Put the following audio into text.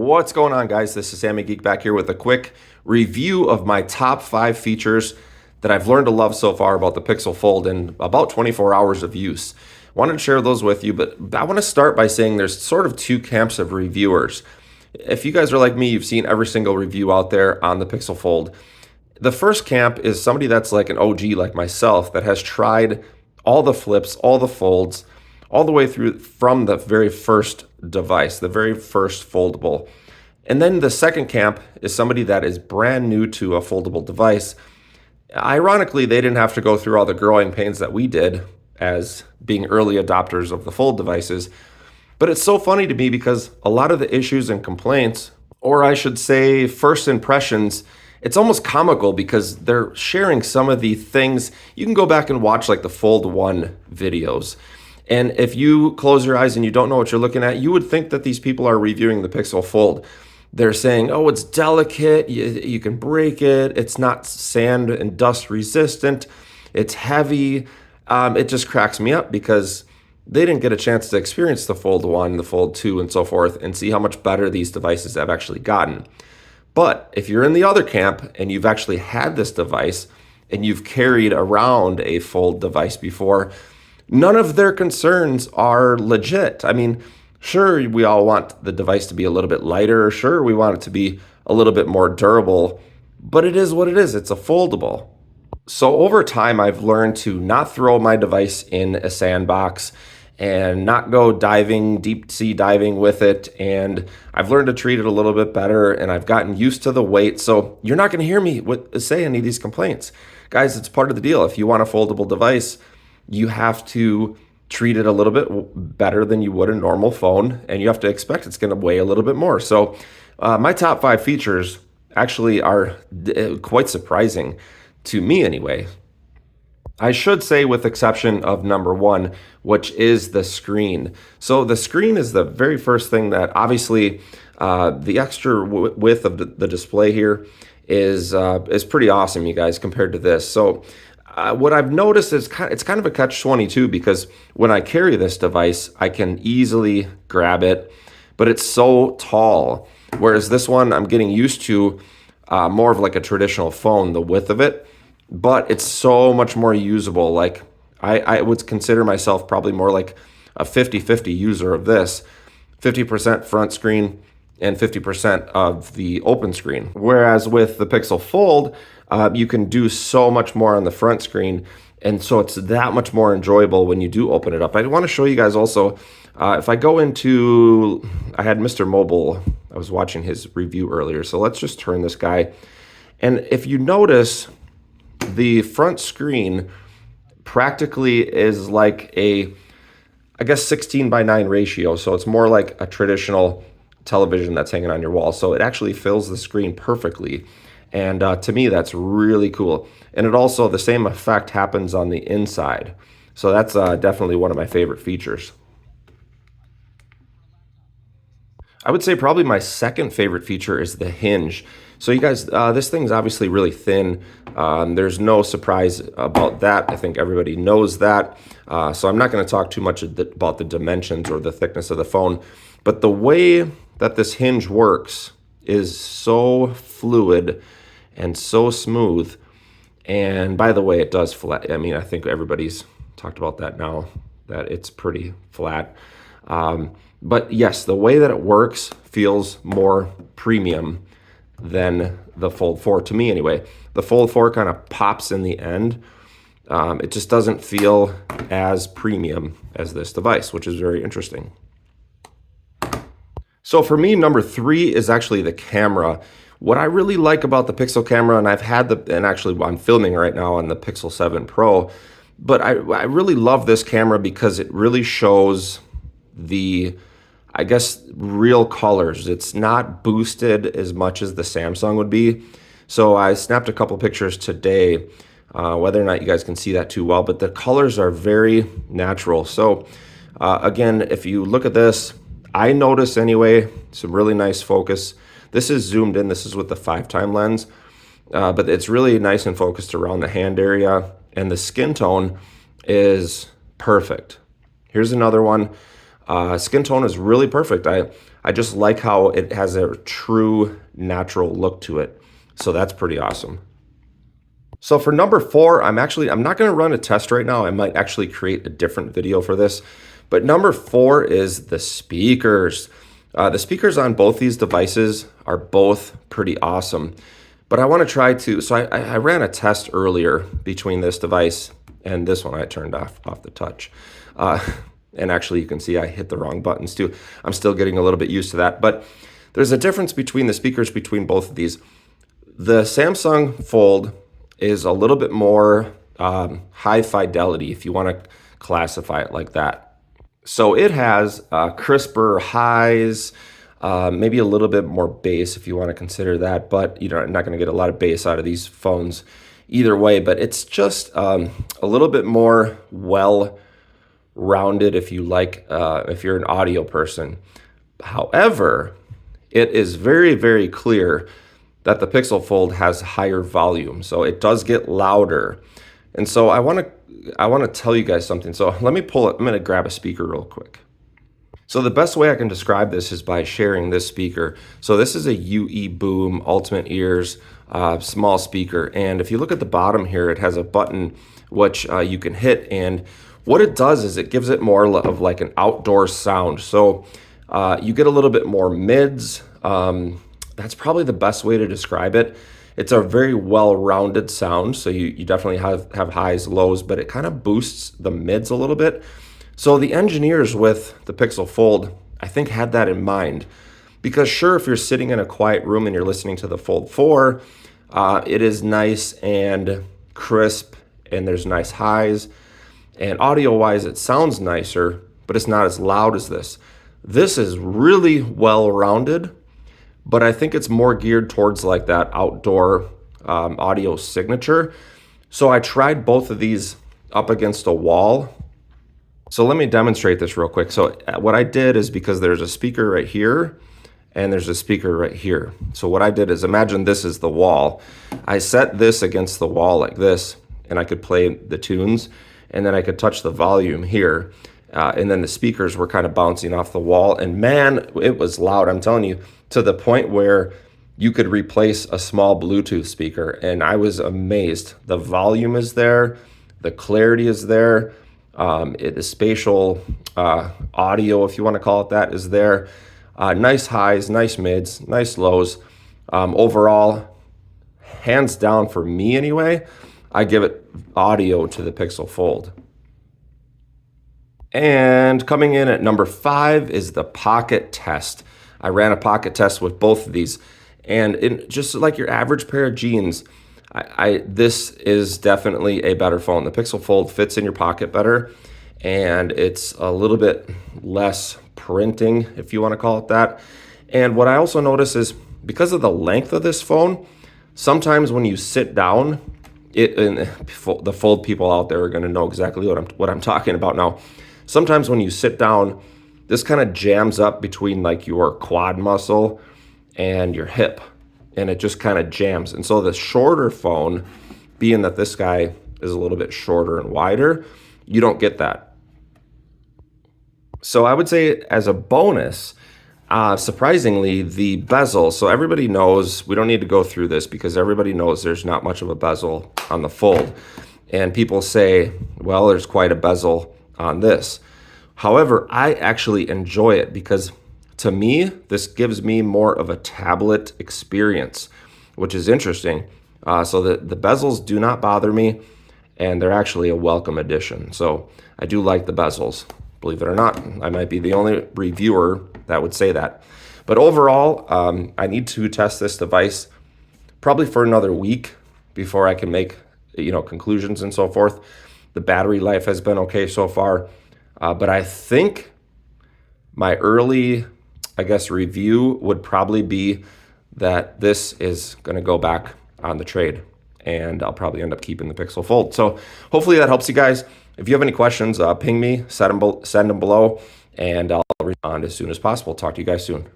What's going on, guys? This is Sammy Geek back here with a quick review of my top 5 features that I've learned to love so far about the Pixel Fold in about 24 hours of use. Wanted to share those with you, but I want to start by saying there's sort of two camps of reviewers. If you guys are like me, you've seen every single review out there on the Pixel Fold. The first camp is somebody that's like an OG like myself that has tried all the flips, all the folds, all the way through from the very first device, the very first foldable. And then the second camp is somebody that is brand new to a foldable device. Ironically, they didn't have to go through all the growing pains that we did as being early adopters of the fold devices. But it's so funny to me because a lot of the issues and complaints, or I should say first impressions, it's almost comical because they're sharing some of the things. You can go back and watch like the Fold 1 videos. And if you close your eyes and you don't know what you're looking at, you would think that these people are reviewing the Pixel Fold. They're saying, oh, it's delicate, you can break it, it's not sand and dust resistant, it's heavy. It just cracks me up because they didn't get a chance to experience the Fold 1, the Fold 2, and so forth, and see how much better these devices have actually gotten. But if you're in the other camp and you've actually had this device and you've carried around a Fold device before, none of their concerns are legit. I mean, sure, we all want the device to be a little bit lighter. Sure, we want it to be a little bit more durable, but it is what it is. It's a foldable. So over time, I've learned to not throw my device in a sandbox and not go diving, deep sea diving with it. And I've learned to treat it a little bit better, and I've gotten used to the weight. So you're not going to hear me say any of these complaints. Guys, it's part of the deal. If you want a foldable device, you have to treat it a little bit better than you would a normal phone, and you have to expect it's going to weigh a little bit more. So my top 5 features actually are quite surprising to me anyway. I should say with exception of number 1, which is the screen. So the screen is the very first thing that obviously the extra width of the display here is pretty awesome, you guys, compared to this. So what I've noticed is it's kind of a catch-22 because when I carry this device, I can easily grab it, but it's so tall. Whereas this one, I'm getting used to more of like a traditional phone, the width of it, but it's so much more usable. Like I would consider myself probably more like a 50-50 user of this, 50% front screen and 50% of the open screen. Whereas with the Pixel Fold, you can do so much more on the front screen, and so it's that much more enjoyable when you do open it up. I want to show you guys also, if I go into, I had Mr. Mobile, I was watching his review earlier, so let's just turn this guy. And if you notice, the front screen practically is like a, I guess, 16:9 ratio, so it's more like a traditional television that's hanging on your wall. So it actually fills the screen perfectly. And to me, that's really cool. And it also, the same effect happens on the inside. So that's definitely one of my favorite features. I would say probably my second favorite feature is the hinge. So you guys, this thing's obviously really thin. There's no surprise about that. I think everybody knows that. So I'm not going to talk too much about the dimensions or the thickness of the phone. But the way that this hinge works is so fluid and so smooth. And by the way, it does flat. I mean, I think everybody's talked about that now, that it's pretty flat. But yes, the way that it works feels more premium than the Fold 4, to me anyway. The Fold 4 kind of pops in the end. It just doesn't feel as premium as this device, which is very interesting. So for me, number 3 is actually the camera. What I really like about the Pixel camera, and I've had and actually I'm filming right now on the Pixel 7 Pro, but I really love this camera because it really shows the, I guess, real colors. It's not boosted as much as the Samsung would be. So I snapped a couple pictures today, whether or not you guys can see that too well, but the colors are very natural. So again, if you look at this, I notice anyway, some really nice focus. This is zoomed in, this is with the 5x lens, but it's really nice and focused around the hand area, and the skin tone is perfect. Here's another one. Skin tone is really perfect. I I just like how it has a true natural look to it. So that's pretty awesome. So for number 4, I'm not going to run a test right now. I might actually create a different video for this. But number 4 is the speakers. The speakers on both these devices are both pretty awesome. But I want to try to, so I ran a test earlier between this device and this one. I turned off the touch. And actually you can see I hit the wrong buttons too. I'm still getting a little bit used to that. But there's a difference between the speakers between both of these. The Samsung Fold is a little bit more high fidelity, if you want to classify it like that. So it has crisper highs, maybe a little bit more bass if you want to consider that, but you're not going to get a lot of bass out of these phones either way. But it's just a little bit more well-rounded if you like, if you're an audio person. However, it is very, very clear that the Pixel Fold has higher volume, so it does get louder. And so I want to tell you guys something. So let me pull it. I'm going to grab a speaker real quick. So the best way I can describe this is by sharing this speaker. So this is a UE Boom Ultimate Ears small speaker. And if you look at the bottom here, it has a button which you can hit. And what it does is it gives it more of like an outdoor sound. So you get a little bit more mids. That's probably the best way to describe it. It's a very well-rounded sound, so you definitely have highs, lows, but it kind of boosts the mids a little bit. So the engineers with the Pixel Fold, I think, had that in mind. Because sure, if you're sitting in a quiet room and you're listening to the Fold 4, it is nice and crisp, and there's nice highs. And audio-wise, it sounds nicer, but it's not as loud as this. This is really well-rounded, but I think it's more geared towards like that outdoor audio signature. So I tried both of these up against a wall. So let me demonstrate this real quick. So what I did is, because there's a speaker right here and there's a speaker right here. So what I did is, imagine this is the wall. I set this against the wall like this, and I could play the tunes, and then I could touch the volume here. And then the speakers were kind of bouncing off the wall. And man, it was loud, I'm telling you, to the point where you could replace a small Bluetooth speaker. And I was amazed. The volume is there. The clarity is there. The spatial audio, if you want to call it that, is there. Nice highs, nice mids, nice lows. Overall, hands down for me anyway, I give it audio to the Pixel Fold. And coming in at number 5 is the Pocket Test. I ran a Pocket Test with both of these, and just like your average pair of jeans, this is definitely a better phone. The Pixel Fold fits in your pocket better, and it's a little bit less printing, if you want to call it that. And what I also notice is, because of the length of this phone, sometimes when you sit down, the Fold people out there are going to know exactly what I'm talking about now. Sometimes when you sit down, this kind of jams up between like your quad muscle and your hip, and it just kind of jams. And so the shorter phone, being that this guy is a little bit shorter and wider, you don't get that. So I would say, as a bonus, surprisingly, the bezel. So everybody knows, we don't need to go through this because everybody knows there's not much of a bezel on the Fold. And people say, well, there's quite a bezel on this. However, I actually enjoy it because, to me, this gives me more of a tablet experience, which is interesting. So the bezels do not bother me, and they're actually a welcome addition. So I do like the bezels, believe it or not. I might be the only reviewer that would say that. But overall, I need to test this device probably for another week before I can make conclusions and so forth. The battery life has been okay so far. But I think my early, review would probably be that this is going to go back on the trade, and I'll probably end up keeping the Pixel Fold. So hopefully that helps you guys. If you have any questions, ping me, send them below, and I'll respond as soon as possible. Talk to you guys soon.